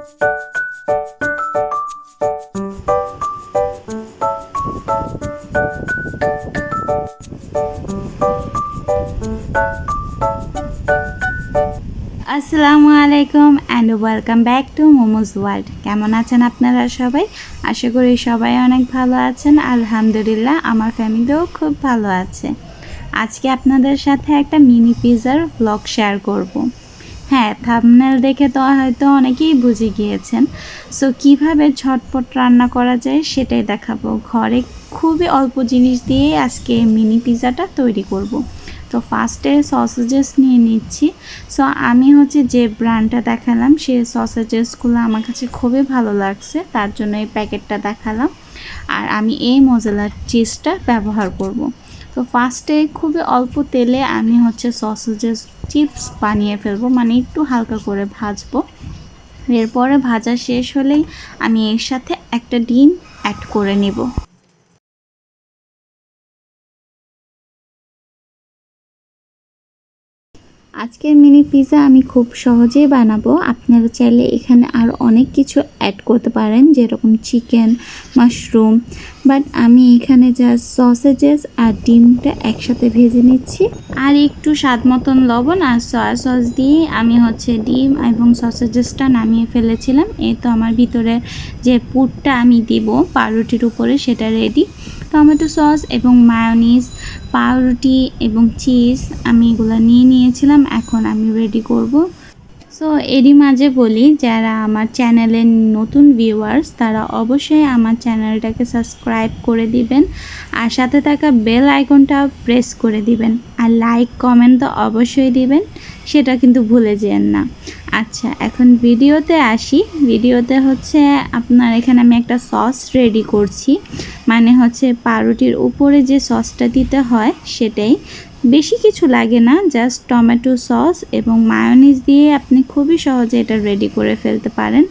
আসসালামু আলাইকুম and welcome back to momos world. কেমন আছেন আপনারা সবাই? আশা করি সবাই অনেক ভালো আছেন। আলহামদুলিল্লাহ, আমার ফ্যামিলিও খুব ভালো আছে। আজকে আপনাদের সাথে একটা মিনি পিৎজার ব্লগ শেয়ার করব। হ্যাঁ, থাম্বনেল দেখে তো হয়তো অনেকেই বুঝে গিয়েছেন। সো কিভাবে ঝটপট রান্না করা যায় সেটাই দেখাবো। ঘরে খুবই অল্প জিনিস দিয়ে আজকে মিনি পিৎজাটা তৈরি করব। তো ফার্স্টে সসেজেস নিয়ে নিচ্ছি। সো আমি যে ব্র্যান্ডটা দেখালাম সেই সসেজেসগুলো আমার কাছে খুবই ভালো লাগছে, তার জন্য এই প্যাকেটটা দেখালাম। আর আমি এই মোজারেলা চিজটা ব্যবহার করব। তো ফার্স্টে খুবই অল্প তেলে আমি সসেজেস চিপস বানিয়ে ফেলবো, মানে একটু হালকা করে ভাজবো। এরপরে ভাজা শেষ হলেই আমি এর সাথে একটা ডিম অ্যাড করে নেব। আজকের মিনি পিৎজা আমি খুব সহজেই বানাবো। আপনারা চাইলে এখানে আরও অনেক কিছু অ্যাড করতে পারেন, যেরকম চিকেন, মাশরুম, বাট আমি এখানে জাস্ট সসেজেস আর ডিমটা একসাথে ভেজে নিচ্ছি। আর একটু স্বাদ মতন লবণ আর সয়া সস দিয়ে আমি ডিম এবং সসেজেসটা নামিয়ে ফেলেছিলাম। এই তো আমার ভিতরে যে পুরটা আমি দিব পাউরুটির উপরে সেটা রেডি। টমেটো সস এবং মায়োনিজ, পাউরুটি এবং চিজ আমি এগুলো নিয়ে নিয়েছিলাম। এখন আমি রেডি করব। সো এরই মাঝে বলি, যারা আমার চ্যানেলের নতুন ভিউয়ার্স তারা অবশ্যই আমার চ্যানেলটাকে সাবস্ক্রাইব করে দিবেন আর সাথে থাকা বেল আইকনটা প্রেস করে দিবেন আর লাইক কমেন্ট তো অবশ্যই দিবেন, সেটা কিন্তু ভুলে যেন না। আচ্ছা, এখন ভিডিওতে আসি। ভিডিওতে আপনার এখানে আমি একটা সস রেডি করছি, মানে পাউরুটির উপরে যে সসটা দিতে হয় সেটাই। বেশি কিছু লাগে না, জাস্ট টমেটো সস এবং মায়োনিজ দিয়ে আপনি খুবই সহজে এটা রেডি করে ফেলতে পারেন।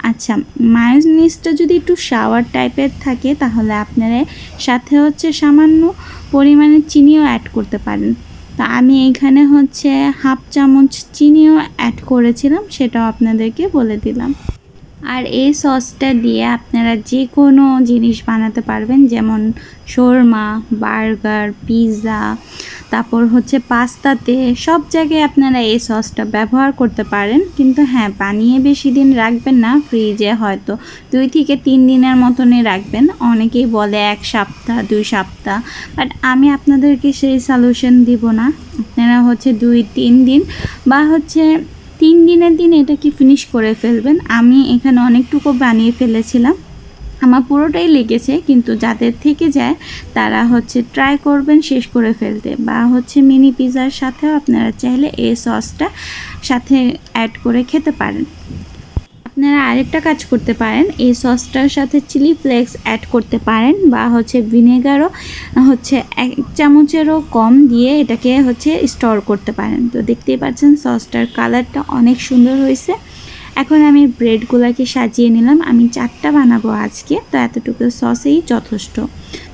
আচ্ছা, মায়োনিজটা যদি একটু সাওয়ার টাইপের থাকে তাহলে আপনারা সাথে সামান্য পরিমাণে চিনিও অ্যাড করতে পারেন। তো আমি এখানে হাফ চামচ চিনিও অ্যাড করেছিলাম, সেটাও আপনাদেরকে বলে দিলাম। আর এই সসটা দিয়ে আপনারা যে কোনো জিনিস বানাতে পারবেন, যেমন শর্মা, বার্গার, পিৎজা, তারপর পাস্তাতে, সব জায়গায় আপনারা এই সসটা ব্যবহার করতে পারেন। কিন্তু হ্যাঁ, বানিয়ে বেশি দিন রাখবেন না ফ্রিজে, হয়তো 2 থেকে 3 দিনের মতনই রাখবেন। অনেকেই বলে 1 সপ্তাহ 2 সপ্তাহ, বাট আমি আপনাদেরকে সেই সলিউশন দিব না। আপনারা 2-3 দিন বা 3 দিনের দিন এটাকে ফিনিশ করে ফেলবেন। আমি এখানে অনেকটুকু বানিয়ে ফেলেছিলাম, আমার পুরোটাই লেগেছে, কিন্তু যাদের থেকে যায় তারা ট্রাই করবেন শেষ করে ফেলতে। বা মিনি পিৎজার সাথেও আপনারা চাইলে এই সসটা সাথে অ্যাড করে খেতে পারেন। আপনারা আরেকটা কাজ করতে পারেন, এই সসটার সাথে চিলি ফ্লেক্স অ্যাড করতে পারেন, বা ভিনেগারও 1 চামচেরও কম দিয়ে এটাকে স্টোর করতে পারেন। তো দেখতেই পাচ্ছেন সসটার কালারটা অনেক সুন্দর হয়েছে। এখন আমি ব্রেডগুলোকে সাজিয়ে নিলাম। আমি 4টা বানাবো আজকে, তো এতটুকু সসেই যথেষ্ট।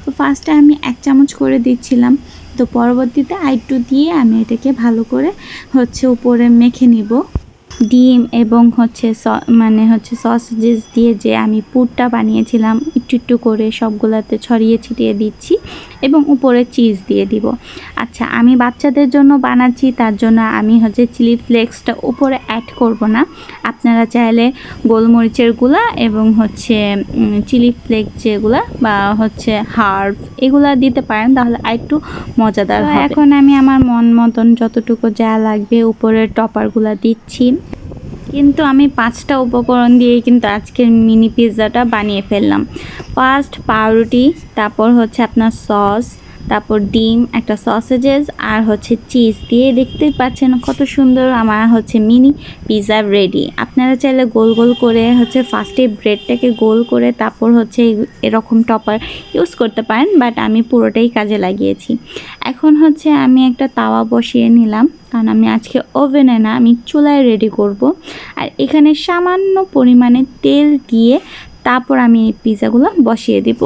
তো ফার্স্টে আমি 1 চামচ করে দিচ্ছিলাম, তো পরবর্তীতে আরেকটু দিয়ে আমি এটাকে ভালো করে উপরে মেখে নিব। ডিম এবং সসেজেস দিয়ে যে আমি পুরটা বানিয়েছিলাম একটু একটু করে সবগুলাতে ছড়িয়ে ছিটিয়ে দিচ্ছি এবং উপরে চিজ দিয়ে দিব। আচ্ছা, আমি বাচ্চাদের জন্য বানাচ্ছি, তার জন্য আমি চিলি ফ্লেক্সটা উপরে অ্যাড করব না। আপনারা চাইলে গোলমরিচের গুঁড়া এবং চিলি ফ্লেক্স যেগুলা বা হার্ব এগুলা দিতে পারেন, তাহলে আরেকটু মজাদার হবে। এখন আমি আমার মন মতন যতটুকু যা লাগবে উপরে টপারগুলা দিচ্ছি। কিন্তু আমি 5টা উপকরণ দিয়েই কিন্তু আজকের মিনি পিৎজাটা বানিয়ে ফেললাম। ফার্স্ট পাউরুটি, তারপর আপনার সস, তারপর ডিম, একটা সসেজেস আর চিজ দিয়ে দেখতেই পাচ্ছেন কত সুন্দর আমার মিনি পিৎজা রেডি। আপনারা চাইলে গোল গোল করে ফার্স্টে ব্রেডটাকে গোল করে তারপর এরকম টপার ইউজ করতে পারেন, বাট আমি পুরোটাই কাজে লাগিয়েছি। এখন আমি একটা তাওয়া বসিয়ে নিলাম, কারণ আমি আজকে ওভেনে না, আমি চুলায় রেডি করব। আর এখানে সামান্য পরিমাণে তেল দিয়ে তারপর আমি এই পিৎজাগুলো বসিয়ে দিব।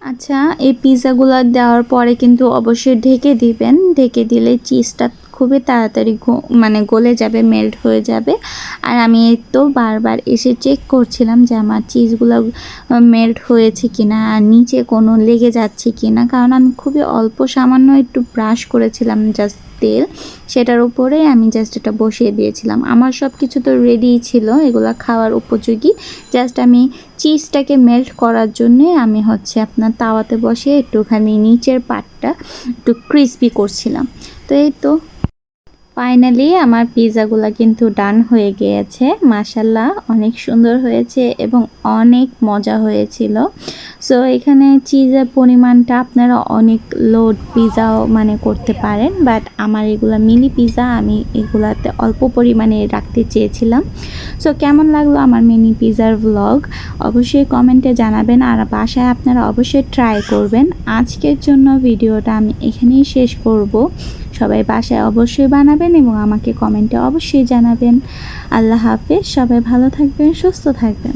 আচ্ছা, এই পিৎজাগুলো দেওয়ার পরে কিন্তু অবশ্যই ঢেকে দিবেন। ঢেকে দিলে চিজটা খুবই তাড়াতাড়ি মানে গলে যাবে, মেল্ট হয়ে যাবে। আর আমি তো বারবার এসে চেক করছিলাম যে আমার চিজগুলো মেল্ট হয়েছে কিনা আর নিচে কোনো লেগে যাচ্ছে কিনা, কারণ আমি খুবই অল্প সামান্য একটু ব্রাশ করেছিলাম জাস্ট তেল, সেটার উপরেই আমি জাস্ট এটা বসিয়ে দিয়েছিলাম। আমার সব কিছু তো রেডিই ছিল, এগুলো খাওয়ার উপযোগী। জাস্ট আমি চিজটাকে মেল্ট করার জন্যে আমি হচ্ছে আপনার তাওয়াতে বসিয়ে একটুখানি নিচের পাটটা একটু ক্রিস্পি করছিলাম। তো এই তো ফাইনালি আমার পিৎজাগুলো কিন্তু ডান হয়ে গিয়েছে। মাশাল্লাহ অনেক সুন্দর হয়েছে এবং অনেক মজা হয়েছিল। সো এখানে চিজের পরিমাণটা আপনারা অনেক লোড পিৎজাও মানে করতে পারেন, বাট আমার এগুলো মিনি পিৎজা, আমি এগুলাতে অল্প পরিমাণে রাখতে চেয়েছিলাম। সো কেমন লাগলো আমার মিনি পিৎজার ব্লগ অবশ্যই কমেন্টে জানাবেন, আর বাসায় আপনারা অবশ্যই ট্রাই করবেন। আজকের জন্য ভিডিওটা আমি এখানেই শেষ করব। সবাই বাসায় অবশ্যই বানাবেন এবং আমাকে কমেন্টে অবশ্যই জানাবেন। আল্লাহ হাফেজ, সবাই ভালো থাকবেন, সুস্থ থাকবেন।